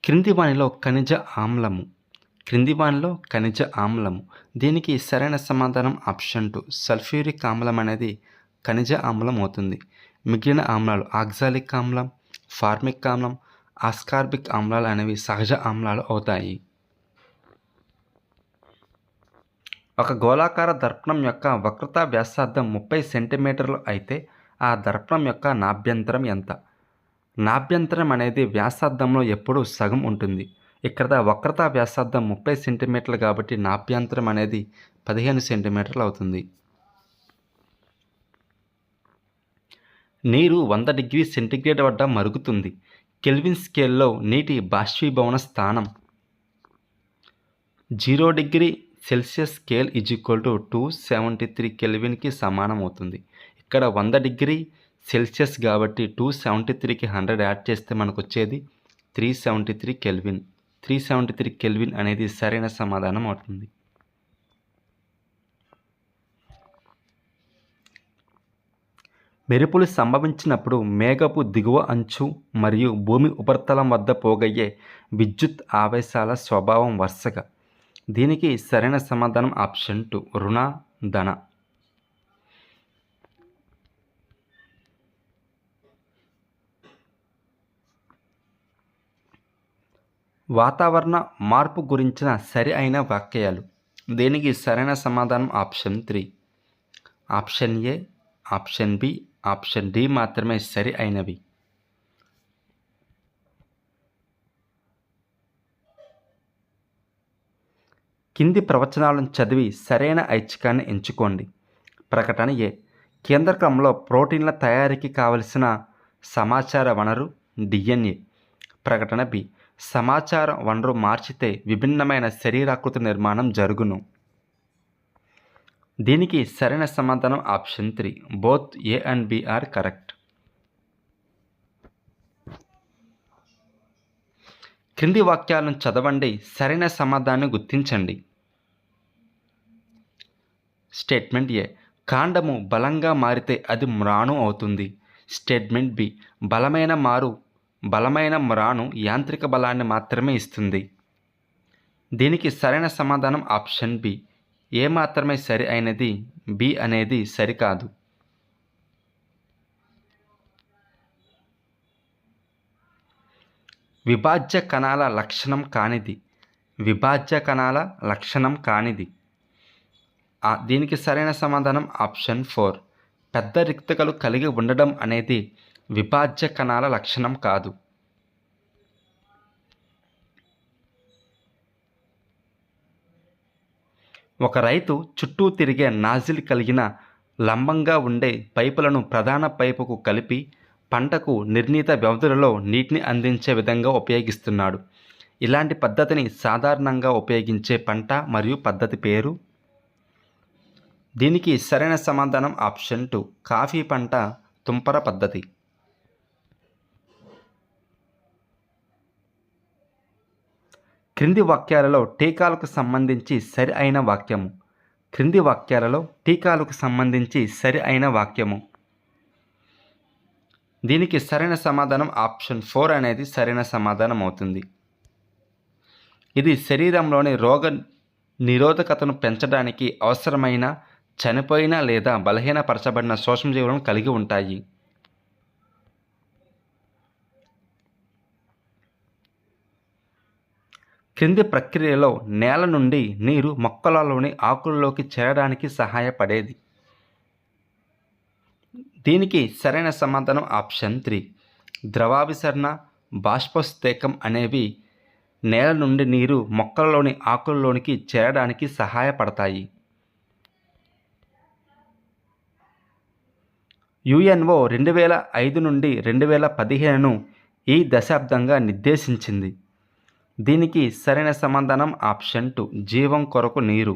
క్రింది వానిలో ఖనిజ ఆమ్లము. క్రింది వానిలో ఖనిజ ఆమ్లము. దీనికి సరైన సమాధానం ఆప్షన్ 2 సల్ఫ్యూరిక్ ఆమ్లం అనేది ఖనిజ ఆమ్లం అవుతుంది. మిగిలిన ఆమ్లాలు ఆక్సాలిక్ ఆమ్లం, ఫార్మిక్ ఆమ్లం, ఆస్కార్బిక్ ఆమ్లాలు అనేవి సహజ ఆమ్లాలు అవుతాయి. ఒక గోళాకార దర్పణం యొక్క వక్రతా వ్యాసార్థం 30 సెంటీమీటర్లు అయితే ఆ దర్పణం యొక్క నాభ్యంతరం ఎంత? నాభ్యంతరం అనేది వ్యాసార్థంలో ఎప్పుడూ సగం ఉంటుంది. ఇక్కడ వక్రతా వ్యాసార్థం 30 సెంటీమీటర్లు కాబట్టి నాభ్యంతరం అనేది 15 సెంటీమీటర్లు అవుతుంది. నీరు 100 డిగ్రీ సెంటీగ్రేడ్ వద్ద మరుగుతుంది. కెల్విన్ స్కేల్లో నీటి బాష్పీభవన స్థానం 0 డిగ్రీ సెల్సియస్ స్కేల్ =273 కెల్విన్కి సమానం అవుతుంది. ఇక్కడ 100 డిగ్రీ సెల్సియస్ కాబట్టి 273కి 100 యాడ్ చేస్తే మనకు వచ్చేది 373 కెల్విన్. 373 కెల్విన్ అనేది సరైన సమాధానం అవుతుంది. మెరుపులు సంభవించినప్పుడు మేఘపు దిగువ అంచు మరియు భూమి ఉపరితలం వద్ద పోగయ్యే విద్యుత్ ఆవేశాల స్వభావం వరుసగా. దీనికి సరైన సమాధానం ఆప్షన్ 2 రుణ, ధన. వాతావరణ మార్పు గురించిన సరి అయిన వాక్యాలు. దీనికి సరైన సమాధానం option 3. Option A, option B, option D మాత్రమే సరి అయినవి. కింది ప్రవచనాలను చదివి సరైన ఐచ్ఛికాన్ని ఎంచుకోండి. ప్రకటన ఏ. కేంద్రకంలో ప్రోటీన్ల తయారీకి కావలసిన సమాచార వనరు DNA. ప్రకటన బి. సమాచార వనరు మార్చితే విభిన్నమైన శరీరాకృతి నిర్మాణం జరుగును. దీనికి సరైన సమాధానం option 3 both A and B are correct. క్రింది వాక్యాలను చదవండి, సరైన సమాధానాన్ని గుర్తించండి. Statement A. కాండము బలంగా మారితే అది మ్రాణు అవుతుంది. Statement B. బలమైన మ్రాణు యాంత్రిక బలాన్ని మాత్రమే ఇస్తుంది. దీనికి సరైన సమాధానం ఆప్షన్ బి. ఏ మాత్రమే సరి అయినది, బి అనేది సరికాదు. విభాజ్య కణాల లక్షణం కానిది. విభాజ్య కణాల లక్షణం కానిది. దీనికి సరైన సమాధానం ఆప్షన్ 4 పెద్ద రిక్తకలు కలిగి ఉండడం అనేది విభాజ్య కణాల లక్షణం కాదు. ఒక రైతు చుట్టూ తిరిగే నాజిల్ కలిగిన లంబంగా ఉండే పైపులను ప్రధాన పైపుకు కలిపి పంటకు నిర్ణీత వ్యవధులలో నీటిని అందించే విధంగా ఉపయోగిస్తున్నాడు. ఇలాంటి పద్ధతిని సాధారణంగా ఉపయోగించే పంట మరియు పద్ధతి పేరు. దీనికి సరైన సమాధానం ఆప్షన్ 2 కాఫీ పంట తుంపర పద్ధతి. క్రింది వాక్యాలలో టీకాలకు సంబంధించి సరి అయిన వాక్యము. క్రింది వాక్యాలలో టీకాలకు సంబంధించి సరి అయిన వాక్యము. దీనికి సరైన సమాధానం ఆప్షన్ 4 అనేది సరైన సమాధానం అవుతుంది. ఇది శరీరంలోని రోగ నిరోధకతను పెంచడానికి అవసరమైన చనిపోయిన లేదా బలహీనపరచబడిన సూక్ష్మజీవులను కలిగి ఉంటాయి. క్రింది ప్రక్రియలో నేల నుండి నీరు మొక్కలలోని ఆకుల్లోకి చేరడానికి సహాయపడేది. దీనికి సరైన సమాధానం ఆప్షన్ 3 ద్రవాభిసరణ, బాష్పోత్సేకం అనేవి నేల నుండి నీరు మొక్కలలోని ఆకుల్లోనికి చేరడానికి సహాయపడతాయి. UNO 2005 నుండి 2015ను ఈ దశాబ్దంగా నిర్దేశించింది. దీనికి సరైన సమాధానం ఆప్షన్ 2 జీవం కొరకు నీరు.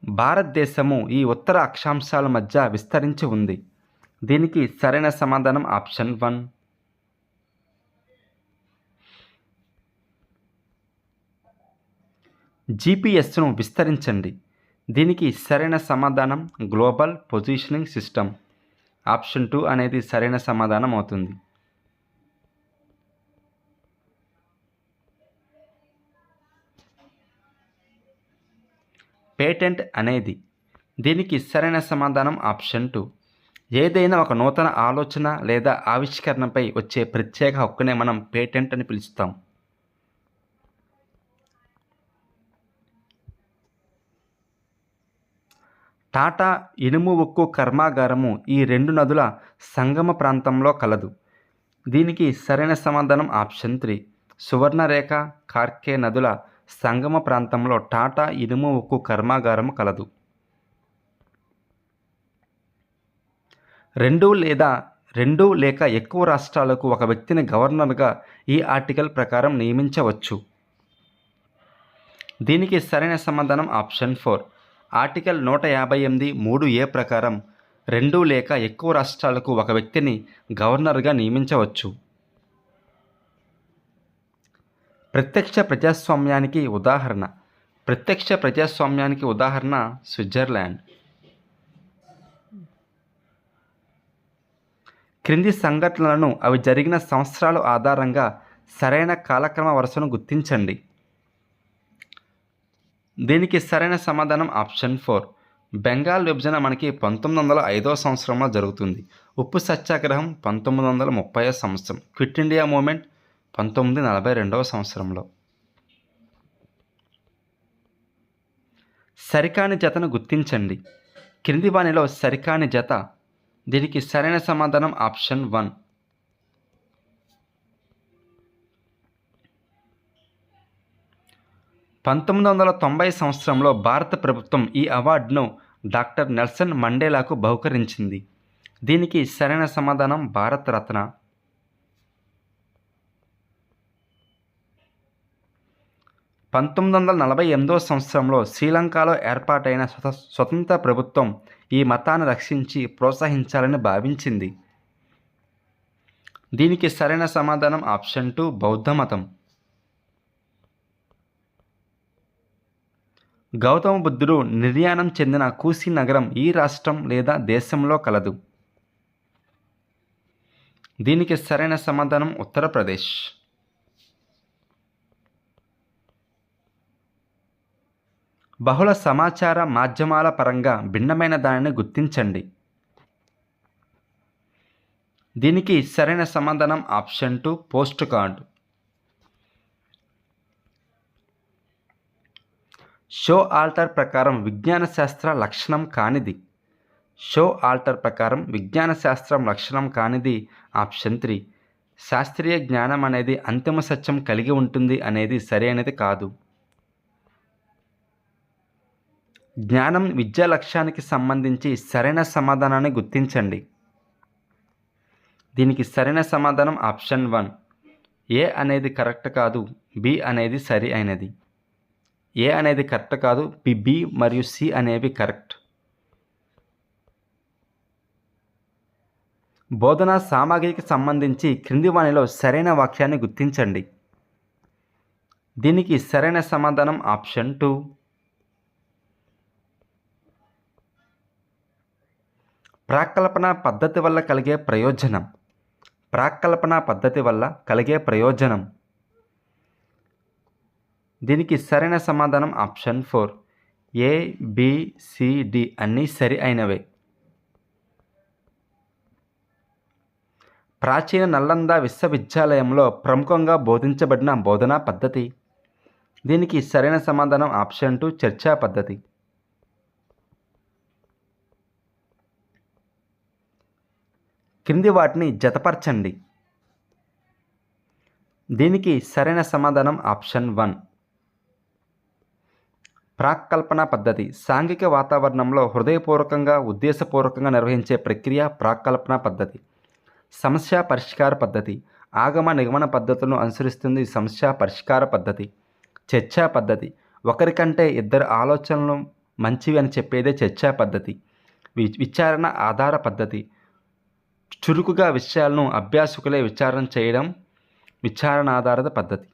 భారతదేశము ఈ ఉత్తర అక్షాంశాల మధ్య విస్తరించి ఉంది. దీనికి సరైన సమాధానం ఆప్షన్ 1 GPSను విస్తరించండి. దీనికి సరైన సమాధానం గ్లోబల్ పొజిషనింగ్ సిస్టమ్. ఆప్షన్ 2 అనేది సరైన సమాధానం అవుతుంది. పేటెంట్ అనేది, దీనికి సరైన సమాధానం ఆప్షన్ 2. ఏదైనా ఒక నూతన ఆలోచన లేదా ఆవిష్కరణపై వచ్చే ప్రత్యేక హక్కునే మనం పేటెంట్ అని పిలుస్తాం. టాటా ఇనుము ఉక్కు కర్మాగారము ఈ 2 నదుల సంగమ ప్రాంతంలో కలదు. దీనికి సరైన సమాధానం ఆప్షన్ 3. సువర్ణరేఖ, కార్కే నదుల సంగమ ప్రాంతంలో టాటా ఇనుము ఉక్కు కర్మాగారము కలదు. 2 లేక ఎక్కువ రాష్ట్రాలకు ఒక వ్యక్తిని గవర్నర్గా ఈ ఆర్టికల్ ప్రకారం నియమించవచ్చు. దీనికి సరైన సమాధానం ఆప్షన్ 4. ఆర్టికల్ 158(3)(a) ప్రకారం 2 లేక ఎక్కువ రాష్ట్రాలకు ఒక వ్యక్తిని గవర్నర్గా నియమించవచ్చు. ప్రత్యక్ష ప్రజాస్వామ్యానికి ఉదాహరణ స్విట్జర్లాండ్. క్రింది సంఘటనలను అవి జరిగిన సంవత్సరాల ఆధారంగా సరైన కాలక్రమ వరుసను గుర్తించండి. దీనికి సరైన సమాధానం ఆప్షన్ 4. బెంగాల్ విభజన మనకి 1905వ సంవత్సరంలో జరుగుతుంది. ఉప్పు సత్యాగ్రహం 1930వ సంవత్సరం. క్విట్ ఇండియా మూవ్మెంట్ 1942వ సంవత్సరంలో. సరికాని జతను గుర్తించండి. క్రింది వానిలో సరికాని జత. దీనికి సరైన సమాధానం ఆప్షన్ 1. సంవత్సరంలో భారత ప్రభుత్వం ఈ అవార్డును డాక్టర్ నెల్సన్ మండేలాకు బహుకరించింది. దీనికి సరైన సమాధానం భారతరత్న. 1948వ సంవత్సరంలో శ్రీలంకలో ఏర్పాటైన స్వతంత్ర ప్రభుత్వం ఈ మతాన్ని రక్షించి ప్రోత్సహించాలని భావించింది. దీనికి సరైన సమాధానం ఆప్షన్ 2 బౌద్ధ మతం. గౌతమ బుద్ధుడు నిర్యాణం చెందిన కూసీ నగరం ఈ రాష్ట్రం లేదా దేశంలో కలదు. దీనికి సరైన సమాధానం ఉత్తరప్రదేశ్. బహుళ సమాచార మాధ్యమాల పరంగా భిన్నమైన దానిని గుర్తించండి. దీనికి సరైన సమాధానం ఆప్షన్ 2 పోస్ట్ కార్డ్. షో ఆల్టర్ ప్రకారం విజ్ఞాన శాస్త్రం లక్షణం కానిది ఆప్షన్ 3. శాస్త్రీయ జ్ఞానం అనేది అంతిమ సత్యం కలిగి ఉంటుంది అనేది సరైనది కాదు. జ్ఞానం విద్యా లక్ష్యానికి సంబంధించి సరైన సమాధానాన్ని గుర్తించండి. దీనికి సరైన సమాధానం ఆప్షన్ 1. ఏ అనేది కరెక్ట్ కాదు, బి అనేది సరి అయినది. ఏ అనేది కరెక్ట్ కాదు, బి మరియు సి అనేవి కరెక్ట్. బోధనా సామగ్రికి సంబంధించి క్రింది వానిలో సరైన వాక్యాన్ని గుర్తించండి. దీనికి సరైన సమాధానం ఆప్షన్ 2. ప్రాక్కల్పన పద్ధతి వల్ల కలిగే ప్రయోజనం. దీనికి సరైన సమాధానం ఆప్షన్ 4. ఏ, బి, సి, డి అన్నీ సరి అయినవే. ప్రాచీన నలంద విశ్వవిద్యాలయంలో ప్రముఖంగా బోధించబడిన బోధనా పద్ధతి. దీనికి సరైన సమాధానం ఆప్షన్ 2 చర్చా పద్ధతి. క్రింది వాటిని జతపరచండి. దీనికి సరైన సమాధానం ఆప్షన్ 1. ప్రాక్కల్పన పద్ధతి సాంఘిక వాతావరణంలో హృదయపూర్వకంగా ఉద్దేశపూర్వకంగా నిర్వహించే ప్రక్రియ ప్రాక్కల్పన పద్ధతి. సమస్య పరిష్కార పద్ధతి ఆగమ నిగమన పద్ధతులను అనుసరిస్తుంది సమస్య పరిష్కార పద్ధతి. చర్చా పద్ధతి ఒకరికంటే ఇద్దరు ఆలోచనలు మంచివి అని చెప్పేదే చర్చా పద్ధతి. విచారణ ఆధార పద్ధతి చురుకుగా విషయాలను అభ్యాసకులే విచారణ చేయడం విచారణ ఆధారిత పద్ధతి.